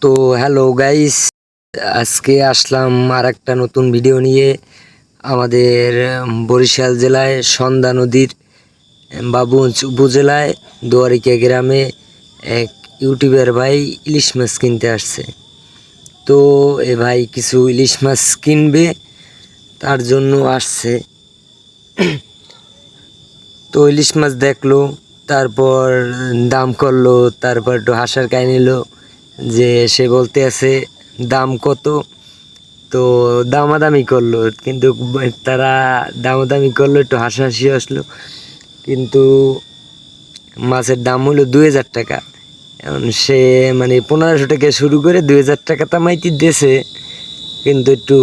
তো hello guys, আজকে আসলাম আর একটা নতুন ভিডিও নিয়ে। আমাদের বরিশাল জেলায় সন্ধ্যা নদীর বাবুগঞ্জ উপজেলায় দুয়ারিকা গ্রামে এক ইউটিউবার ভাই ইলিশ মাছ কিনতে আসছে। তো এ ভাই কিছু ইলিশ মাছ কিনবে, তার জন্য আসছে। তো ইলিশ মাছ দেখলো, তারপর দাম করলো, তারপর একটু হাসার কাহিনী নিল যে সে বলতে আছে দাম কত। তো দামাদামি করলো, কিন্তু তারা দামাদামি করলো, একটু হাসাহাসি আসলো। কিন্তু মাছের দাম হলো 2000 টাকা। এখন সে মানে 1500 টাকা শুরু করে 2000 টাকা তামাইতে দিয়েছে, কিন্তু একটু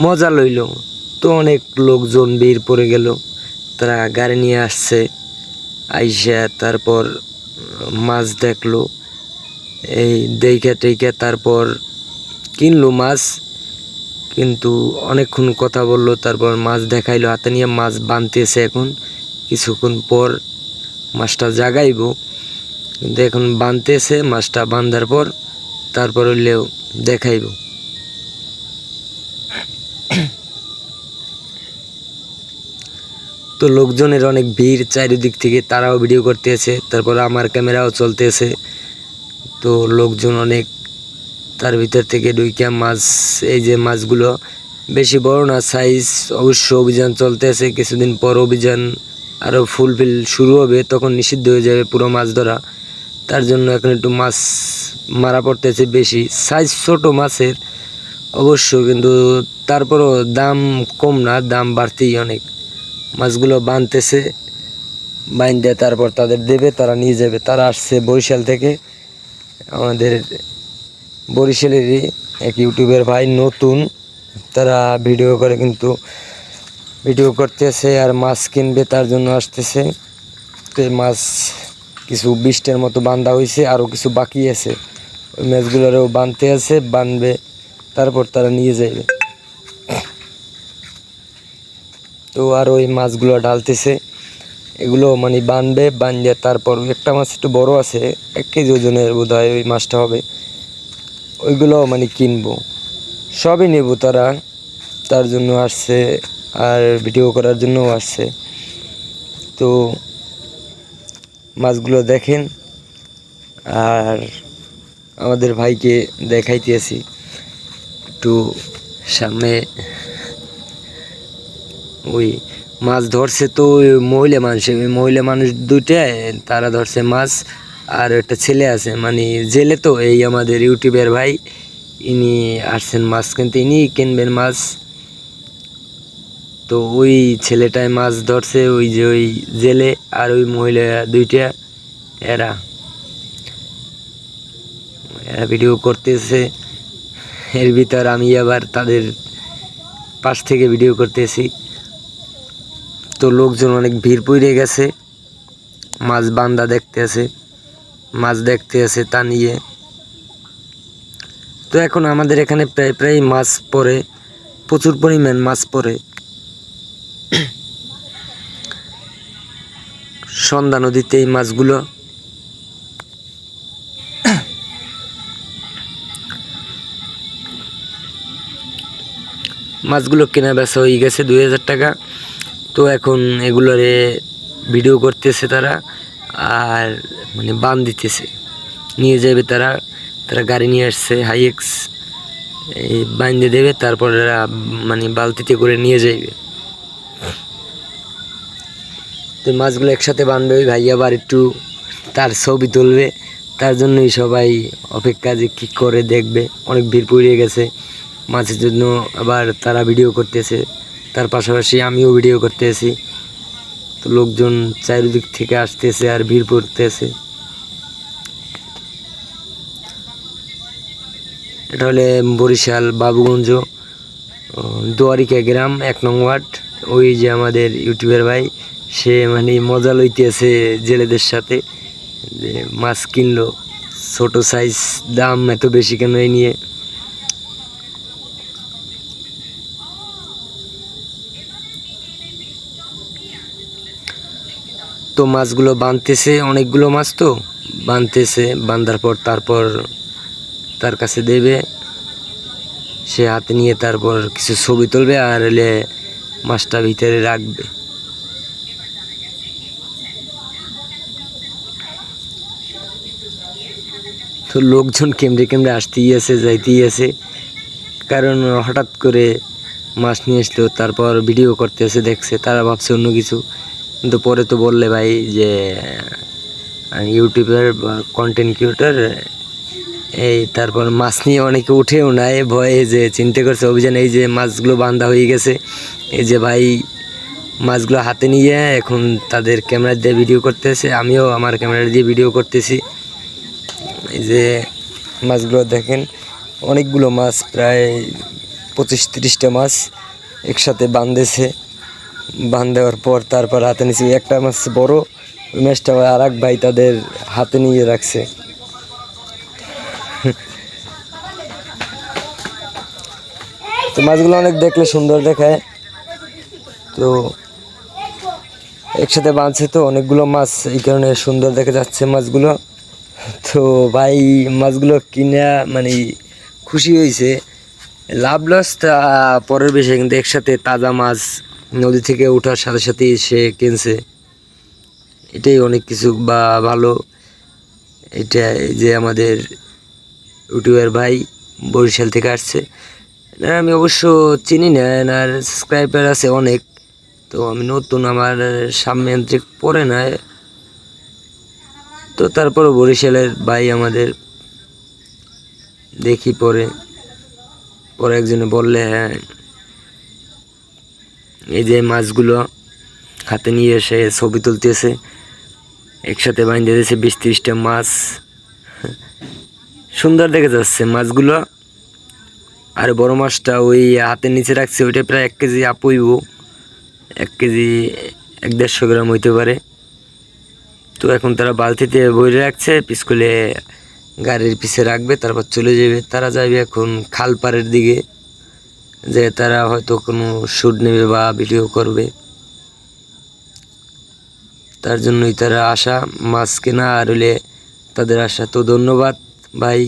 মজা লইল। তো অনেক লোকজন ভিড় পড়ে গেল, তারা গাড়ি নিয়ে আসছে, আইসা তারপর মাছ দেখলো, এই দেখে টেকে তারপর কিনলো মাছ। কিন্তু অনেকক্ষণ কথা বললো, তারপর মাছ দেখাইলো হাতে নিয়ে। মাছ বানতেছে, এখন কিছুক্ষণ পর মাছটা জাগাইব, কিন্তু এখন বানতেছে। মাছটা বান্ধার পর তারপর হইলেও দেখাইব। তো লোকজনের অনেক ভিড় চারিদিক থেকে, তারাও ভিডিও করতেছে, তারপর আমার ক্যামেরাও চলতেছে। তো লোকজন অনেক, তার ভিতর থেকে ঢুইকা মাছ, এই যে মাছগুলো বেশি বড় না সাইজ, অবশ্য অভিযান চলতেছে। কিছুদিন পর অভিযান আরও ফুলফিল শুরু হবে, তখন নিষিদ্ধ হয়ে যাবে পুরো মাছ ধরা। তার জন্য এখন একটু মাছ মারা পড়তেছে বেশি, সাইজ ছোট মাছের অবশ্য, কিন্তু তারপরও দাম কম না, দাম বাড়তেই অনেক। মাছগুলো বানতেছে, বাইন্দে তারপর তাদের দেবে, তারা নিয়ে যাবে। তারা আসছে বরিশাল থেকে। আমাদের বরিশালেরই এক ইউটিউবের ভাই, নতুন, তারা ভিডিও করে, কিন্তু ভিডিও করতেছে আর মাছ কিনবে, তার জন্য আসতেছে। তো এই মাছ কিছু 20টার মতো বান্ধা হয়েছে, আরও কিছু বাকি আছে। ওই মাছগুলোরও বানতে আছে, বানবে, তারপর তারা নিয়ে যাবে। তো আর ওই মাছগুলো ঢালতেছে, এগুলো মানে বানবে, বানবে তারপর একটা মাছ একটু বড় আছে, 1 কেজি ওজনের বোধ হয় ওই মাছটা হবে। ওইগুলো মানে কিনবো, সবই নেব তারা, তার জন্য আসছে, আর ভিডিও করার জন্যও আসছে। তো মাছগুলো দেখেন, আর আমাদের ভাইকে দেখাইতেছি একটু সামনে। ওই মাছ ধরছে, তো ওই মহিলা মানুষ দুইটা, তারা ধরছে মাছ। আর একটা ছেলে আছে, মানে জেলে। তো এই আমাদের ইউটিউবের ভাই, ইনি আসছেন মাছ কিনতে, ইনি কিনবেন মাছ। তো ওই ছেলেটায় মাছ ধরছে, ওই যে ওই জেলে, আর ওই মহিলা দুইটা, এরা এরা ভিডিও করতেছে। এর ভিতর আমি আবার তাদের পাশ থেকে ভিডিও করতেছি। তো লোকজন অনেক ভিড় পড়ে গেছে, মাছ বান্দা দেখতে আছে, মাছ দেখতে আছে তা নিয়ে। তো এখন আমাদের এখানে প্রায় প্রায় মাছ পড়ে, প্রচুর পরিমাণ মাছ পড়ে। সন্ধ্যা নদীতে এই মাছগুলো, মাছগুলো কেনা বেচা হয়ে গেছে 2000 টাকা। তো এখন এগুলোরে ভিডিও করতেছে তারা, আর মানে বান দিতেছে, নিয়ে যাবে তারা। তারা গাড়ি নিয়ে আসছে হাইএক্স, এই বাঁধে দেবে, তারপর এরা মানে বালতিতে করে নিয়ে যাইবে। তো মাছগুলো একসাথে বাঁধবে, ওই ভাই আবার একটু তার ছবি তুলবে, তার জন্যই সবাই অপেক্ষা যে কী করে দেখবে। অনেক ভিড় পড়ে গেছে মাছের জন্য, আবার তারা ভিডিও করতেছে, তার পাশাপাশি আমিও ভিডিও করতেছি। তো লোকজন চারিদিক থেকে আসতেছে আর ভিড় পড়তেছে। এটা হলে বরিশাল বাবুগঞ্জ দুয়ারিকা গ্রাম 1 নং ওয়ার্ড। ওই যে আমাদের ইউটিউবের ভাই, সে মানে মজা লইতেছে জেলেদের সাথে, যে মাছ কিনলো ছোট সাইজ, দাম এত বেশি কেন এই নিয়ে। তো মাছগুলো বাঁধতেছে, অনেকগুলো মাছ তো বাঁধতেছে, বাঁধার পর তারপর তার কাছে দেবে, সে হাতে নিয়ে তারপর কিছু ছবি তুলবে আর হলে মাছটা ভিতরে রাখবে। তো লোকজন কেমড়ে কেমড়ে আসতেই আছে যাইতেই আছে, কারণ হঠাৎ করে মাছ নিয়ে আসলো, তারপর ভিডিও করতে এসে দেখছে, তারা ভাবছে অন্য কিছু। কিন্তু পরে তো বললে ভাই যে ইউটিউবের কন্টেন্ট ক্রিয়েটর, এই তারপর মাছ নিয়ে অনেকে উঠেও নাই ভয়ে, যে চিন্তা করছে অভিযান এই যে মাছগুলো বান্ধা হয়ে গেছে, এই যে ভাই মাছগুলো হাতে নিয়ে এখন তাদের ক্যামেরা দিয়ে ভিডিও করতেছে, আমিও আমার ক্যামেরা দিয়ে ভিডিও করতেছি। এই যে মাছগুলো দেখেন, অনেকগুলো মাছ, প্রায় 25-30টা মাছ একসাথে বাঁধেছে। বাঁধ দেওয়ার পর তারপর হাতে নিয়েছি, একটা মাছ বড়, ওই মাছটা আর এক ভাই তাদের হাতে নিয়ে রাখছে। তো মাছগুলো অনেক দেখলে সুন্দর দেখায়, তো একসাথে বাঁধছে তো অনেকগুলো মাছ, এই কারণে সুন্দর দেখে যাচ্ছে মাছগুলো। তো ভাই মাছগুলো কিনা মানে খুশি হয়েছে, লাভ লসটা পরের বিষয়, কিন্তু একসাথে তাজা মাছ নদী থেকে ওঠার সাথে সাথেই সে কিনছে, এটাই অনেক কিছু বা ভালো। এটা যে আমাদের ইউটিউবার ভাই বরিশাল থেকে আসছে, আমি অবশ্য চিনি না, আর সাবস্ক্রাইবার আছে অনেক, তো আমি নতুন, আমার সামনে পড়ে না, তো তারপরও বরিশালের ভাই আমাদের, দেখি পরে একজনে বললে হ্যাঁ এই যে মাছগুলো হাতে নিয়ে এসে ছবি তুলতেছে, একসাথে বাইন্ধে দিয়েছে 20-30টা মাছ, সুন্দর দেখে যাচ্ছে মাছগুলো। আর বড় মাছটা ওই হাতের নিচে রাখছে, ওইটা প্রায় 1 কেজি আপইব, 1 কেজি 1-150 গ্রাম হইতে পারে। তো এখন তারা বালতিতে ভরে রাখছে, স্কুলে গাড়ির পিছে রাখবে, তারপর চলে যাবে। তারা যাবে এখন খাল পাড়ের দিকে, যে তারা হয়তো কোনো শ্যুট নেবে বা ভিডিও করবে, তার জন্যই তারা আসা মাছ কেনা আর হলে তাদের আসা। তো ধন্যবাদ ভাই।